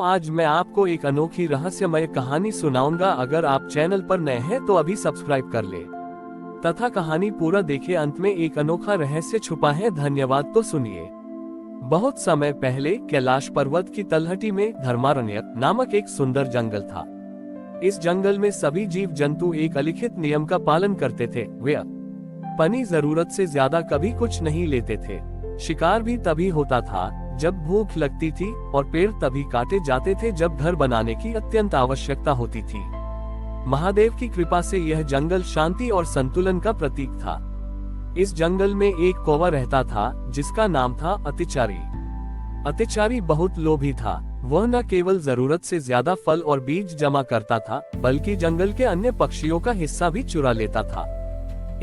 आज मैं आपको एक अनोखी रहस्यमय कहानी सुनाऊंगा। अगर आप चैनल पर नए हैं तो अभी सब्सक्राइब कर ले तथा कहानी पूरा देखे। अंत में एक अनोखा रहस्य छुपा है। धन्यवाद। तो सुनिए। बहुत समय पहले कैलाश पर्वत की तलहटी में धर्मारण्य नामक एक सुंदर जंगल था। इस जंगल में सभी जीव जंतु एक अलिखित नियम का पालन करते थे। वे अपनी जरूरत से ज्यादा कभी कुछ नहीं लेते थे। शिकार भी तभी होता था जब भूख लगती थी और पेड़ तभी काटे जाते थे जब घर बनाने की अत्यंत आवश्यकता होती थी। महादेव की कृपा से यह जंगल शांति और संतुलन का प्रतीक था। इस जंगल में एक कौवा रहता था जिसका नाम था अतिचारी। अतिचारी बहुत लोभी था। वह न केवल जरूरत से ज्यादा फल और बीज जमा करता था बल्कि जंगल के अन्य पक्षियों का हिस्सा भी चुरा लेता था।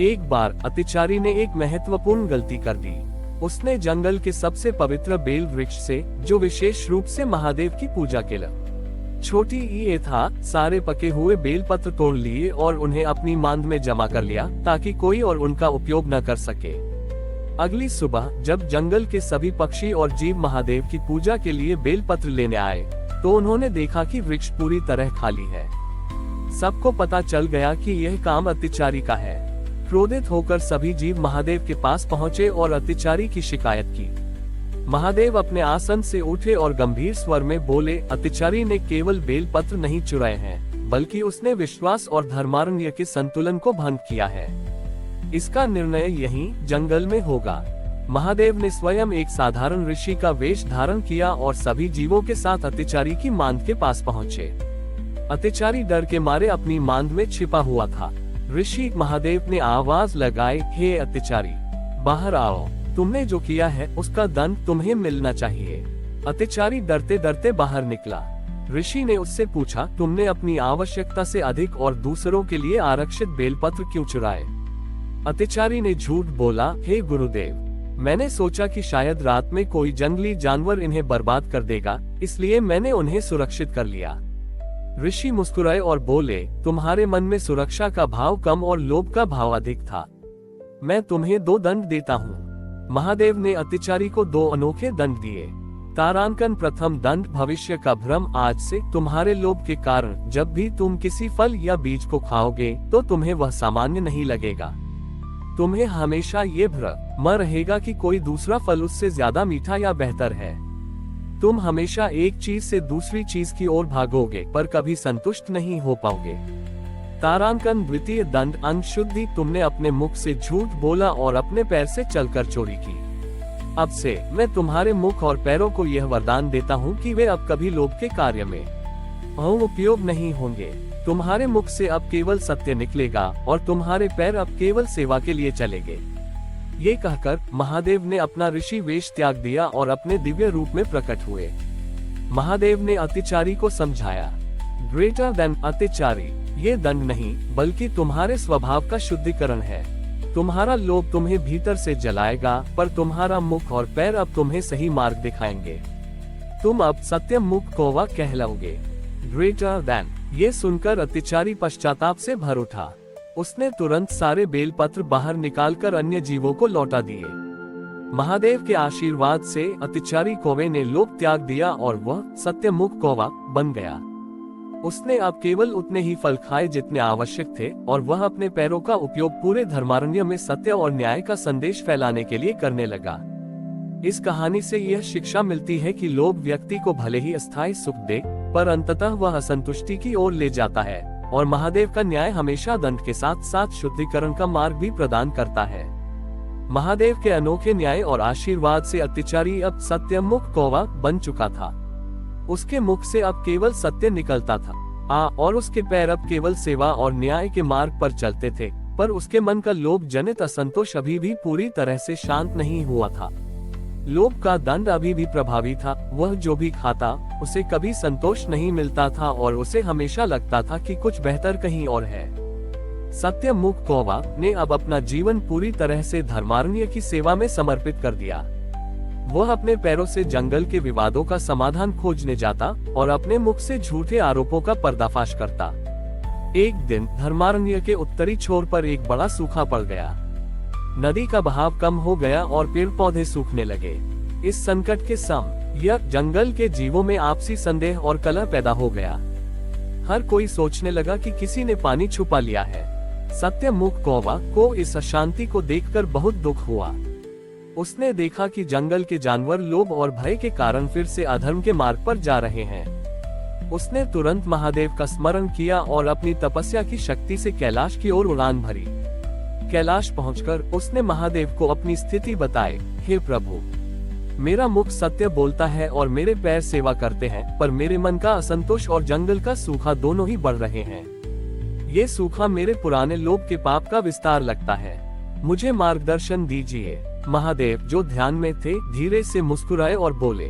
एक बार अतिचारी ने एक महत्वपूर्ण गलती कर दी। उसने जंगल के सबसे पवित्र बेल वृक्ष से, जो विशेष रूप से महादेव की पूजा के लिए छोटी ये था, सारे पके हुए बेल पत्र तोड़ लिए और उन्हें अपनी मांद में जमा कर लिया ताकि कोई और उनका उपयोग न कर सके। अगली सुबह जब जंगल के सभी पक्षी और जीव महादेव की पूजा के लिए बेल पत्र लेने आए तो उन्होंने देखा कि वृक्ष पूरी तरह खाली है। सबको पता चल गया कि यह काम अतिचारी का है। क्रोधित होकर सभी जीव महादेव के पास पहुंचे और अतिचारी की शिकायत की। महादेव अपने आसन से उठे और गंभीर स्वर में बोले, अतिचारी ने केवल बेल पत्र नहीं चुराए हैं, बल्कि उसने विश्वास और धर्मारण्य के संतुलन को भंग किया है। इसका निर्णय यहीं जंगल में होगा। महादेव ने स्वयं एक साधारण ऋषि का वेश धारण किया और सभी जीवों के साथ अतिचारी की मांद के पास पहुंचे। अतिचारी डर के मारे अपनी मांद में छिपा हुआ था। ऋषि महादेव ने आवाज लगाई, हे अतिचारी, बाहर आओ। तुमने जो किया है उसका दंड तुम्हें मिलना चाहिए। अतिचारी डरते डरते बाहर निकला। ऋषि ने उससे पूछा, तुमने अपनी आवश्यकता से अधिक और दूसरों के लिए आरक्षित बेलपत्र क्यों चुराए? अतिचारी ने झूठ बोला, हे गुरुदेव, मैंने सोचा कि शायद रात में कोई जंगली जानवर इन्हें बर्बाद कर देगा, इसलिए मैंने उन्हें सुरक्षित कर लिया। ऋषि मुस्कुराए और बोले, तुम्हारे मन में सुरक्षा का भाव कम और लोभ का भाव अधिक था। मैं तुम्हें 2 दंड देता हूँ। महादेव ने अतिचारी को 2 अनोखे दंड दिए। तारांकन, प्रथम दंड, भविष्य का भ्रम। आज से तुम्हारे लोभ के कारण जब भी तुम किसी फल या बीज को खाओगे तो तुम्हें वह सामान्य नहीं लगेगा। तुम्हें हमेशा ये भ्रम रहेगा कि कोई दूसरा फल उससे ज्यादा मीठा या बेहतर है। तुम हमेशा एक चीज से दूसरी चीज की ओर भागोगे पर कभी संतुष्ट नहीं हो पाओगे। तारांकन, द्वितीय दंड, अंग शुद्धि। तुमने अपने मुख से झूठ बोला और अपने पैर से चलकर चोरी की। अब से मैं तुम्हारे मुख और पैरों को यह वरदान देता हूँ कि वे अब कभी लोभ के कार्य में उपयोग नहीं होंगे। तुम्हारे मुख से अब केवल सत्य निकलेगा और तुम्हारे पैर अब केवल सेवा के लिए चलेंगे। ये कहकर महादेव ने अपना ऋषि वेश त्याग दिया और अपने दिव्य रूप में प्रकट हुए। महादेव ने अतिचारी को समझाया, ग्रेटर देन अतिचारी, ये दंड नहीं बल्कि तुम्हारे स्वभाव का शुद्धिकरण है। तुम्हारा लोभ तुम्हें भीतर से जलाएगा पर तुम्हारा मुख और पैर अब तुम्हें सही मार्ग दिखाएंगे। तुम अब सत्य मुख कौवा कहलाओगे। Greater than. ये सुनकर अतिचारी पश्चाताप से भर उठा। उसने तुरंत सारे बेलपत्र बाहर निकालकर अन्य जीवों को लौटा दिए। महादेव के आशीर्वाद से अतिचारी कौवे ने लोभ त्याग दिया और वह सत्यमुख कौवा बन गया। उसने अब केवल उतने ही फल खाए जितने आवश्यक थे और वह अपने पैरों का उपयोग पूरे धर्मारण्य में सत्य और न्याय का संदेश फैलाने के लिए करने लगा। इस कहानी से यह शिक्षा मिलती है कि लोभ व्यक्ति को भले ही अस्थायी सुख दे पर अंततः वह असंतुष्टि की ओर ले जाता है और महादेव का न्याय हमेशा दंड के साथ साथ शुद्धिकरण का मार्ग भी प्रदान करता है। महादेव के अनोखे न्याय और आशीर्वाद से अतिचारी अब सत्यमुख कौवा बन चुका था। उसके मुख से अब केवल सत्य निकलता था और उसके पैर अब केवल सेवा और न्याय के मार्ग पर चलते थे, पर उसके मन का लोभ जनित असंतोष अभी भी पूरी तरह से शांत नहीं हुआ था। लोभ का दंड अभी भी प्रभावी था। वह जो भी खाता उसे कभी संतोष नहीं मिलता था और उसे हमेशा लगता था कि कुछ बेहतर कहीं और है। सत्यमुख कौवा ने अब अपना जीवन पूरी तरह से धर्मारण्य की सेवा में समर्पित कर दिया। वह अपने पैरों से जंगल के विवादों का समाधान खोजने जाता और अपने मुख से झूठे आरोपों का पर्दाफाश करता। एक दिन धर्मारण्य के उत्तरी छोर पर एक बड़ा सूखा पड़ गया। नदी का बहाव कम हो गया और पेड़ पौधे सूखने लगे। इस संकट के समय यह जंगल के जीवों में आपसी संदेह और कलह पैदा हो गया। हर कोई सोचने लगा कि किसी ने पानी छुपा लिया है। सत्यमुख कौवा को इस अशांति को देखकर बहुत दुख हुआ। उसने देखा कि जंगल के जानवर लोभ और भय के कारण फिर से अधर्म के मार्ग पर जा रहे हैं। उसने तुरंत महादेव का स्मरण किया और अपनी तपस्या की शक्ति से कैलाश की ओर उड़ान भरी। कैलाश पहुंचकर उसने महादेव को अपनी स्थिति बताई। हे प्रभु, मेरा मुख सत्य बोलता है और मेरे पैर सेवा करते हैं, पर मेरे मन का असंतोष और जंगल का सूखा दोनों ही बढ़ रहे हैं। ये सूखा मेरे पुराने लोभ के पाप का विस्तार लगता है। मुझे मार्गदर्शन दीजिए। महादेव, जो ध्यान में थे, धीरे से मुस्कुराए और बोले,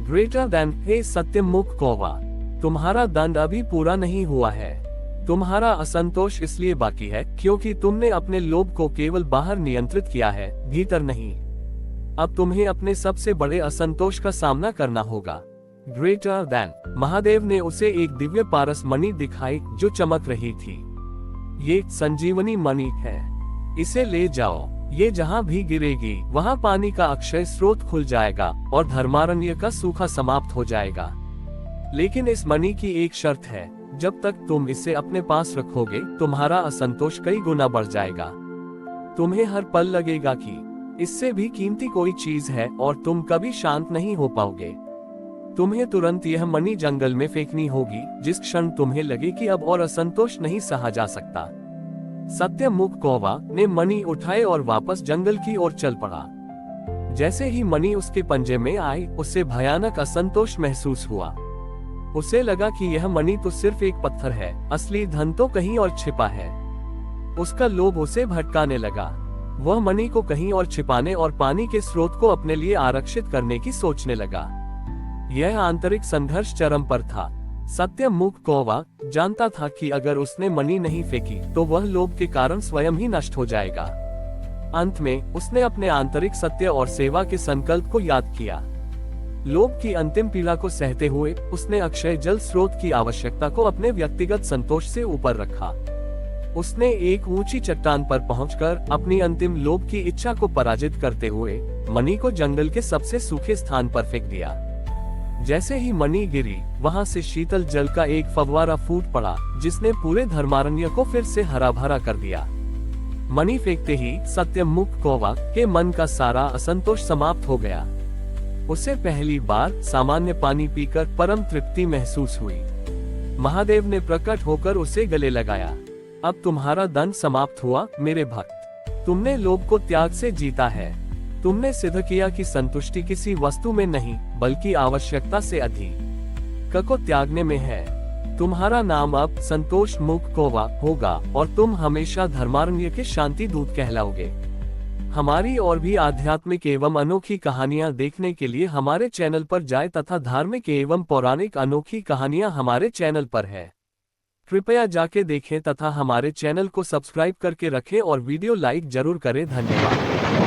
ग्रेटर देन, हे सत्यमुख कौवा, तुम्हारा दंड अभी पूरा नहीं हुआ है। तुम्हारा असंतोष इसलिए बाकी है क्योंकि तुमने अपने लोभ को केवल बाहर नियंत्रित किया है, भीतर नहीं। अब तुम्हें अपने सबसे बड़े असंतोष का सामना करना होगा। Greater than. महादेव ने उसे एक दिव्य पारस मणि दिखाई जो चमक रही थी। ये संजीवनी मणि है, इसे ले जाओ। ये जहाँ भी गिरेगी वहाँ पानी का अक्षय स्रोत खुल जाएगा और धर्मारण्य का सूखा समाप्त हो जाएगा। लेकिन इस मणि की एक शर्त है, जब तक तुम इसे अपने पास रखोगे तुम्हारा असंतोष कई गुना बढ़ जाएगा। तुम्हें हर पल लगेगा कि इससे भी कीमती कोई चीज है और तुम कभी शांत नहीं हो पाओगे। तुम्हें तुरंत यह मणि जंगल में फेंकनी होगी जिस क्षण तुम्हें लगे कि अब और असंतोष नहीं सहा जा सकता। सत्यमुख कौवा ने मणि उठाए और वापस जंगल की ओर चल पड़ा। जैसे ही मणि उसके पंजे में आई, उसे भयानक असंतोष महसूस हुआ। उसे लगा कि यह मणि तो सिर्फ एक पत्थर है, असली धन तो कहीं और छिपा है। उसका लोभ उसे भटकाने लगा। वह मणि को कहीं और छिपाने और पानी के स्रोत को अपने लिए आरक्षित करने की सोचने लगा। यह आंतरिक संघर्ष चरम पर था। सत्यमुख कौवा जानता था कि अगर उसने मणि नहीं फेंकी तो वह लोभ के कारण स्वयं ही नष्ट हो जाएगा। अंत में उसने अपने आंतरिक सत्य और सेवा के संकल्प को याद किया। लोभ की अंतिम पीड़ा को सहते हुए उसने अक्षय जल स्रोत की आवश्यकता को अपने व्यक्तिगत संतोष से ऊपर रखा। उसने एक ऊंची चट्टान पर पहुंचकर अपनी अंतिम लोभ की इच्छा को पराजित करते हुए मणि को जंगल के सबसे सूखे स्थान पर फेंक दिया। जैसे ही मणि गिरी, वहां से शीतल जल का एक फव्वारा फूट पड़ा जिसने पूरे धर्मारण्य को फिर से हरा भरा कर दिया। मणि फेंकते ही सत्यमुख कौवा के मन का सारा असंतोष समाप्त हो गया। उसे पहली बार सामान्य पानी पीकर परम तृप्ति महसूस हुई। महादेव ने प्रकट होकर उसे गले लगाया। अब तुम्हारा दंड समाप्त हुआ मेरे भक्त। तुमने लोभ को त्याग से जीता है। तुमने सिद्ध किया कि संतुष्टि किसी वस्तु में नहीं बल्कि आवश्यकता से अधिक को त्यागने में है। तुम्हारा नाम अब संतोष मुख कौवा होगा और तुम हमेशा धर्मारण्य के शांति दूत कहलाओगे। हमारी और भी आध्यात्मिक एवं अनोखी कहानियां देखने के लिए हमारे चैनल पर जाएं तथा धार्मिक एवं पौराणिक अनोखी कहानियां हमारे चैनल पर है। कृपया जाके देखें तथा हमारे चैनल को सब्सक्राइब करके रखें और वीडियो लाइक जरूर करें। धन्यवाद।